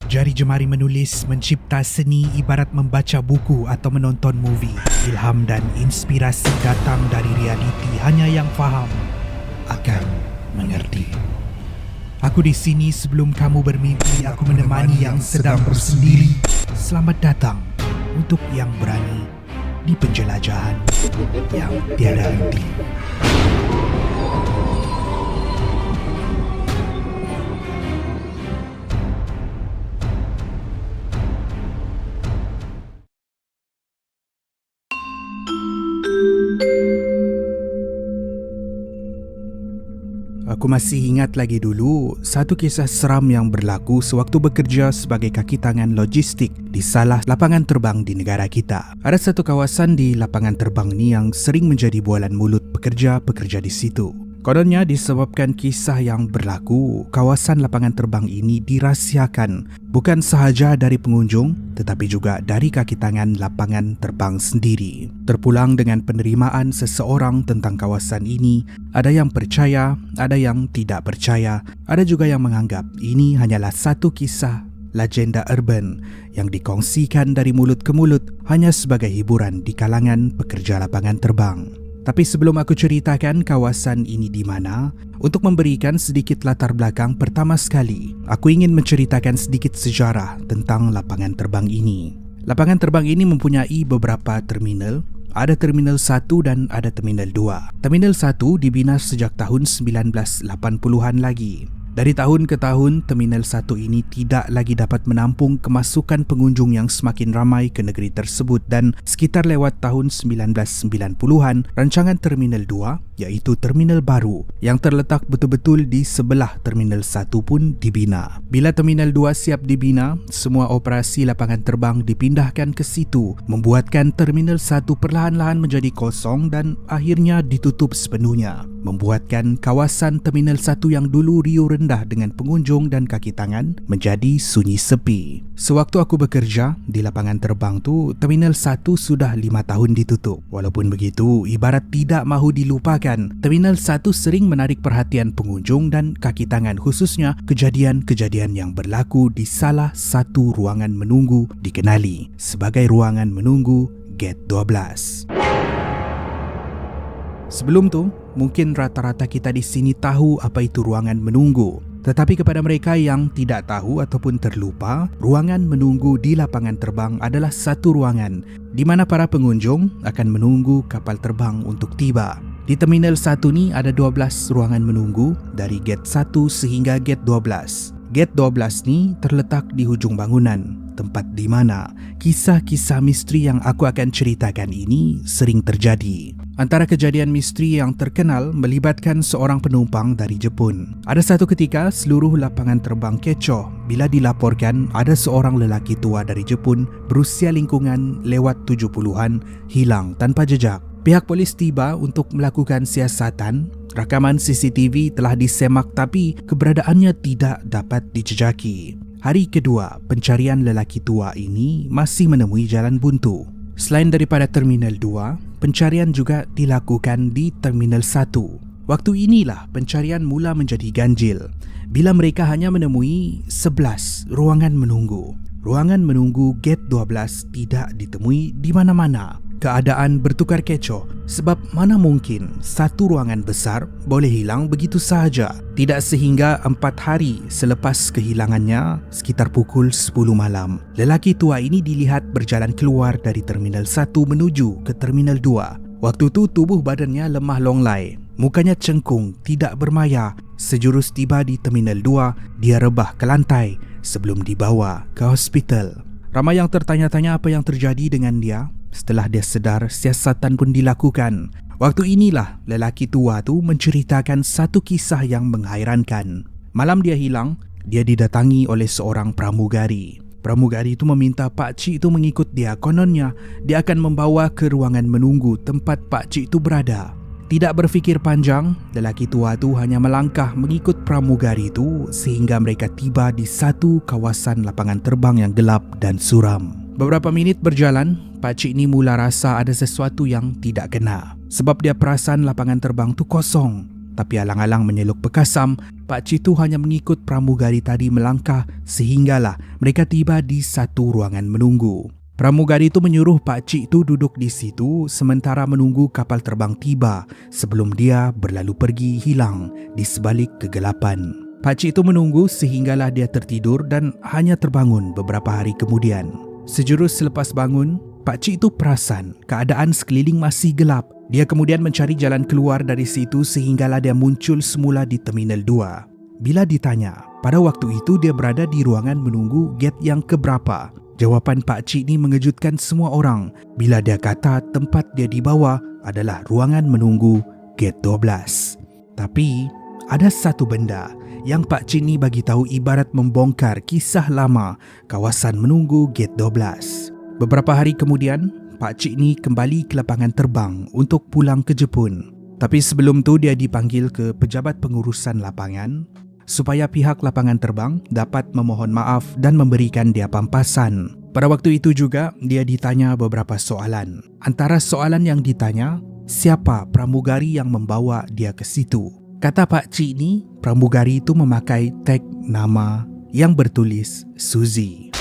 Jari jemari menulis, mencipta seni ibarat membaca buku atau menonton movie. Ilham dan inspirasi datang dari realiti, hanya yang faham akan mengerti. Aku di sini sebelum kamu bermimpi, aku menemani yang sedang bersendiri. Selamat datang untuk yang berani di penjelajahan yang tiada henti. Aku masih ingat lagi dulu satu kisah seram yang berlaku sewaktu bekerja sebagai kaki tangan logistik di salah lapangan terbang di negara kita. Ada satu kawasan di lapangan terbang ni yang sering menjadi bualan mulut pekerja-pekerja di situ. Kononnya disebabkan kisah yang berlaku, kawasan lapangan terbang ini dirahsiakan bukan sahaja dari pengunjung tetapi juga dari kaki tangan lapangan terbang sendiri. Terpulang dengan penerimaan seseorang tentang kawasan ini, ada yang percaya, ada yang tidak percaya, ada juga yang menganggap ini hanyalah satu kisah legenda urban yang dikongsikan dari mulut ke mulut hanya sebagai hiburan di kalangan pekerja lapangan terbang. Tapi sebelum aku ceritakan kawasan ini di mana, untuk memberikan sedikit latar belakang pertama sekali, aku ingin menceritakan sedikit sejarah tentang lapangan terbang ini. Lapangan terbang ini mempunyai beberapa terminal. Ada Terminal 1 dan ada Terminal 2. Terminal 1 dibina sejak tahun 1980-an lagi. Dari tahun ke tahun, Terminal 1 ini tidak lagi dapat menampung kemasukan pengunjung yang semakin ramai ke negeri tersebut dan sekitar lewat tahun 1990-an, rancangan Terminal 2 iaitu terminal baru yang terletak betul-betul di sebelah Terminal 1 pun dibina. Bila Terminal 2 siap dibina, semua operasi lapangan terbang dipindahkan ke situ, membuatkan Terminal 1 perlahan-lahan menjadi kosong dan akhirnya ditutup sepenuhnya, membuatkan kawasan Terminal 1 yang dulu riuh rendah dengan pengunjung dan kaki tangan menjadi sunyi sepi. Sewaktu aku bekerja di lapangan terbang tu, Terminal 1 sudah 5 tahun ditutup. Walaupun begitu, ibarat tidak mahu dilupakan, Terminal 1 sering menarik perhatian pengunjung dan kaki tangan, khususnya kejadian-kejadian yang berlaku di salah satu ruangan menunggu dikenali sebagai ruangan menunggu Gate 12. Sebelum tu, mungkin rata-rata kita di sini tahu apa itu ruangan menunggu. Tetapi kepada mereka yang tidak tahu ataupun terlupa, ruangan menunggu di lapangan terbang adalah satu ruangan di mana para pengunjung akan menunggu kapal terbang untuk tiba. Di Terminal 1 ni ada 12 ruangan menunggu dari Gate 1 sehingga Gate 12. Gate 12 ni terletak di hujung bangunan, tempat di mana kisah-kisah misteri yang aku akan ceritakan ini sering terjadi. Antara kejadian misteri yang terkenal melibatkan seorang penumpang dari Jepun. Ada satu ketika seluruh lapangan terbang kecoh bila dilaporkan ada seorang lelaki tua dari Jepun berusia lingkungan lewat 70-an hilang tanpa jejak. Pihak polis tiba untuk melakukan siasatan. Rakaman CCTV telah disemak tapi keberadaannya tidak dapat dijejaki. Hari kedua, pencarian lelaki tua ini masih menemui jalan buntu. Selain daripada Terminal 2, pencarian juga dilakukan di Terminal 1. Waktu inilah pencarian mula menjadi ganjil bila mereka hanya menemui 11 ruangan menunggu. Ruangan menunggu Gate 12 tidak ditemui di mana-mana. Keadaan bertukar kecoh sebab mana mungkin satu ruangan besar boleh hilang begitu sahaja. Tidak sehingga 4 hari selepas kehilangannya, sekitar pukul 10 malam, lelaki tua ini dilihat berjalan keluar dari Terminal 1 menuju ke Terminal 2. Waktu tu tubuh badannya lemah longlai, mukanya cengkung, tidak bermaya. Sejurus tiba di Terminal 2, dia rebah ke lantai sebelum dibawa ke hospital. Ramai yang tertanya-tanya apa yang terjadi dengan dia. Setelah dia sedar, siasatan pun dilakukan. Waktu inilah lelaki tua tu menceritakan satu kisah yang menghairankan. Malam dia hilang, dia didatangi oleh seorang pramugari. Pramugari itu meminta pakcik itu mengikut dia. Kononnya, dia akan membawa ke ruangan menunggu tempat pakcik itu berada. Tidak berfikir panjang, lelaki tua itu hanya melangkah mengikut pramugari itu sehingga mereka tiba di satu kawasan lapangan terbang yang gelap dan suram. Beberapa minit berjalan, pakcik ni mula rasa ada sesuatu yang tidak kena. Sebab dia perasan lapangan terbang tu kosong. Tapi alang-alang menyeluk bekasam, Pakcik itu hanya mengikut pramugari tadi melangkah sehinggalah mereka tiba di satu ruangan menunggu. Pramugari itu menyuruh pakcik itu duduk di situ sementara menunggu kapal terbang tiba sebelum dia berlalu pergi hilang di sebalik kegelapan. Pakcik itu menunggu sehinggalah dia tertidur dan hanya terbangun beberapa hari kemudian. Sejurus selepas bangun, pakcik itu perasan keadaan sekeliling masih gelap. Dia kemudian mencari jalan keluar dari situ sehinggalah dia muncul semula di Terminal 2. Bila ditanya, pada waktu itu dia berada di ruangan menunggu gate yang keberapa? Jawapan pakcik ini mengejutkan semua orang bila dia kata tempat dia dibawa adalah ruangan menunggu gate 12. Tapi ada satu benda yang pakcik ini bagi tahu ibarat membongkar kisah lama kawasan menunggu gate 12. Beberapa hari kemudian, pakcik ni kembali ke lapangan terbang untuk pulang ke Jepun. Tapi sebelum tu dia dipanggil ke pejabat pengurusan lapangan supaya pihak lapangan terbang dapat memohon maaf dan memberikan dia pampasan. Pada waktu itu juga dia ditanya beberapa soalan. Antara soalan yang ditanya, siapa pramugari yang membawa dia ke situ? Kata pakcik ni, pramugari itu memakai tag nama yang bertulis Suzy.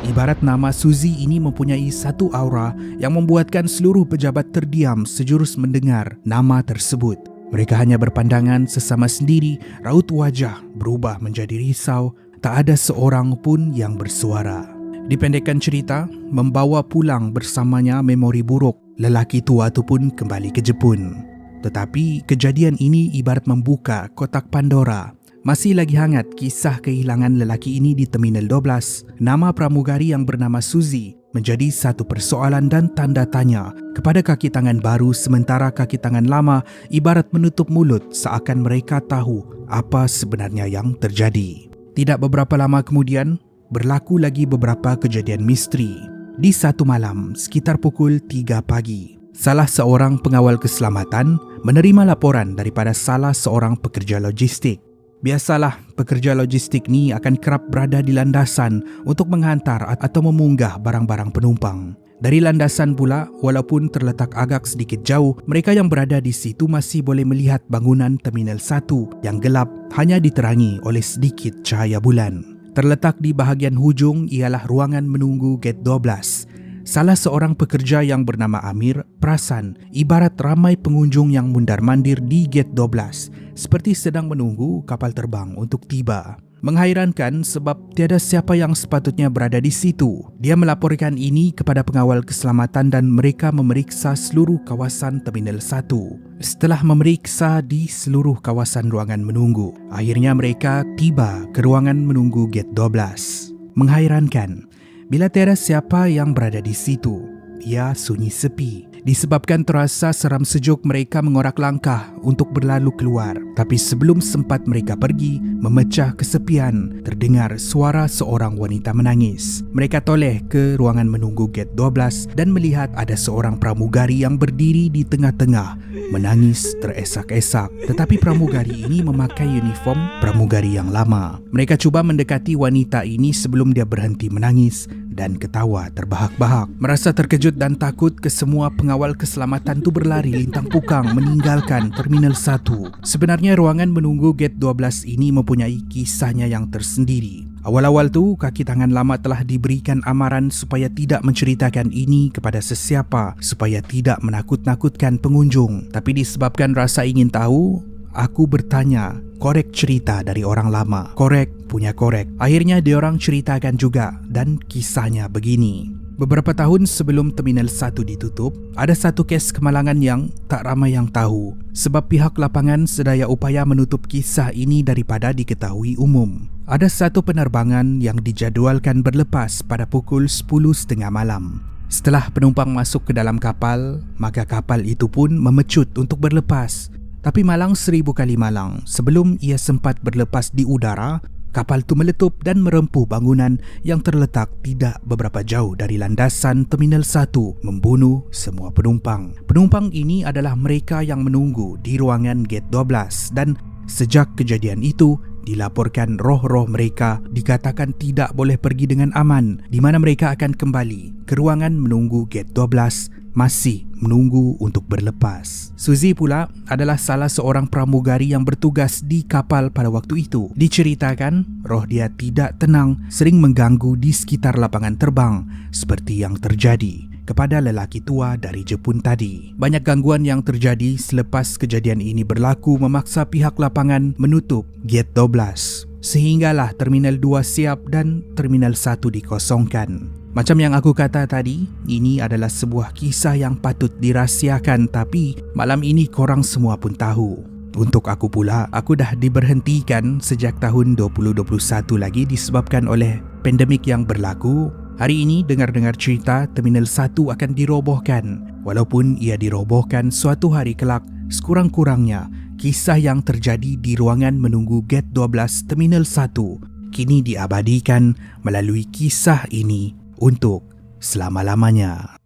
Ibarat nama Suzy ini mempunyai satu aura yang membuatkan seluruh pejabat terdiam sejurus mendengar nama tersebut. Mereka hanya berpandangan sesama sendiri, raut wajah berubah menjadi risau, tak ada seorang pun yang bersuara. Dipendekkan cerita, membawa pulang bersamanya memori buruk, lelaki tua itu pun kembali ke Jepun. Tetapi kejadian ini ibarat membuka kotak Pandora. Masih lagi hangat kisah kehilangan lelaki ini di Terminal 12. Nama pramugari yang bernama Suzy menjadi satu persoalan dan tanda tanya kepada kaki tangan baru sementara kaki tangan lama ibarat menutup mulut seakan mereka tahu apa sebenarnya yang terjadi. Tidak beberapa lama kemudian, berlaku lagi beberapa kejadian misteri. Di satu malam, sekitar pukul 3 pagi, salah seorang pengawal keselamatan menerima laporan daripada salah seorang pekerja logistik. Biasalah, pekerja logistik ni akan kerap berada di landasan untuk menghantar atau memunggah barang-barang penumpang. Dari landasan pula, walaupun terletak agak sedikit jauh, mereka yang berada di situ masih boleh melihat bangunan Terminal 1 yang gelap hanya diterangi oleh sedikit cahaya bulan. Terletak di bahagian hujung ialah ruangan menunggu gate 12. Salah seorang pekerja yang bernama Amir perasan ibarat ramai pengunjung yang mundar-mandir di gate 12 seperti sedang menunggu kapal terbang untuk tiba. Menghairankan sebab tiada siapa yang sepatutnya berada di situ. Dia melaporkan ini kepada pengawal keselamatan dan mereka memeriksa seluruh kawasan Terminal 1. Setelah memeriksa di seluruh kawasan ruangan menunggu, akhirnya mereka tiba ke ruangan menunggu gate 12. Menghairankan, bila tiada siapa yang berada di situ, ia sunyi sepi. Disebabkan terasa seram sejuk, mereka mengorak langkah untuk berlalu keluar. Tapi sebelum sempat mereka pergi, memecah kesepian, terdengar suara seorang wanita menangis. Mereka toleh ke ruangan menunggu gate 12 dan melihat ada seorang pramugari yang berdiri di tengah-tengah, menangis teresak-esak. Tetapi pramugari ini memakai uniform pramugari yang lama. Mereka cuba mendekati wanita ini sebelum dia berhenti menangis dan ketawa terbahak-bahak. Merasa terkejut dan takut, kesemua pengawal keselamatan tu berlari lintang pukang meninggalkan Terminal 1. Sebenarnya ruangan menunggu gate 12 ini mempunyai kisahnya yang tersendiri. Awal-awal tu, kaki tangan lama telah diberikan amaran supaya tidak menceritakan ini kepada sesiapa, supaya tidak menakut-nakutkan pengunjung. Tapi disebabkan rasa ingin tahu, aku bertanya, korek cerita dari orang lama. Korek punya korek. Akhirnya diorang ceritakan juga dan kisahnya begini. Beberapa tahun sebelum Terminal 1 ditutup, ada satu kes kemalangan yang tak ramai yang tahu sebab pihak lapangan sedaya upaya menutup kisah ini daripada diketahui umum. Ada satu penerbangan yang dijadualkan berlepas pada pukul 10.30 malam. Setelah penumpang masuk ke dalam kapal, maka kapal itu pun memecut untuk berlepas. Tapi malang 1000 kali malang, sebelum ia sempat berlepas di udara, kapal itu meletup dan merempuh bangunan yang terletak tidak beberapa jauh dari landasan Terminal 1, membunuh semua penumpang. Penumpang ini adalah mereka yang menunggu di ruangan gate 12 dan sejak kejadian itu dilaporkan roh-roh mereka dikatakan tidak boleh pergi dengan aman, di mana mereka akan kembali ke ruangan menunggu gate 12 masih menunggu untuk berlepas. Suzy pula adalah salah seorang pramugari yang bertugas di kapal pada waktu itu. Diceritakan, roh dia tidak tenang, sering mengganggu di sekitar lapangan terbang seperti yang terjadi kepada lelaki tua dari Jepun tadi. Banyak gangguan yang terjadi selepas kejadian ini berlaku memaksa pihak lapangan menutup Gate 12. Sehinggalah Terminal 2 siap dan Terminal 1 dikosongkan. Macam yang aku kata tadi, ini adalah sebuah kisah yang patut dirahsiakan, tapi malam ini korang semua pun tahu. Untuk aku pula, aku dah diberhentikan sejak tahun 2021 lagi disebabkan oleh pandemik yang berlaku. Hari ini dengar-dengar cerita Terminal 1 akan dirobohkan. Walaupun ia dirobohkan suatu hari kelak, sekurang-kurangnya kisah yang terjadi di ruangan menunggu Gate 12 Terminal 1 kini diabadikan melalui kisah ini untuk selama-lamanya.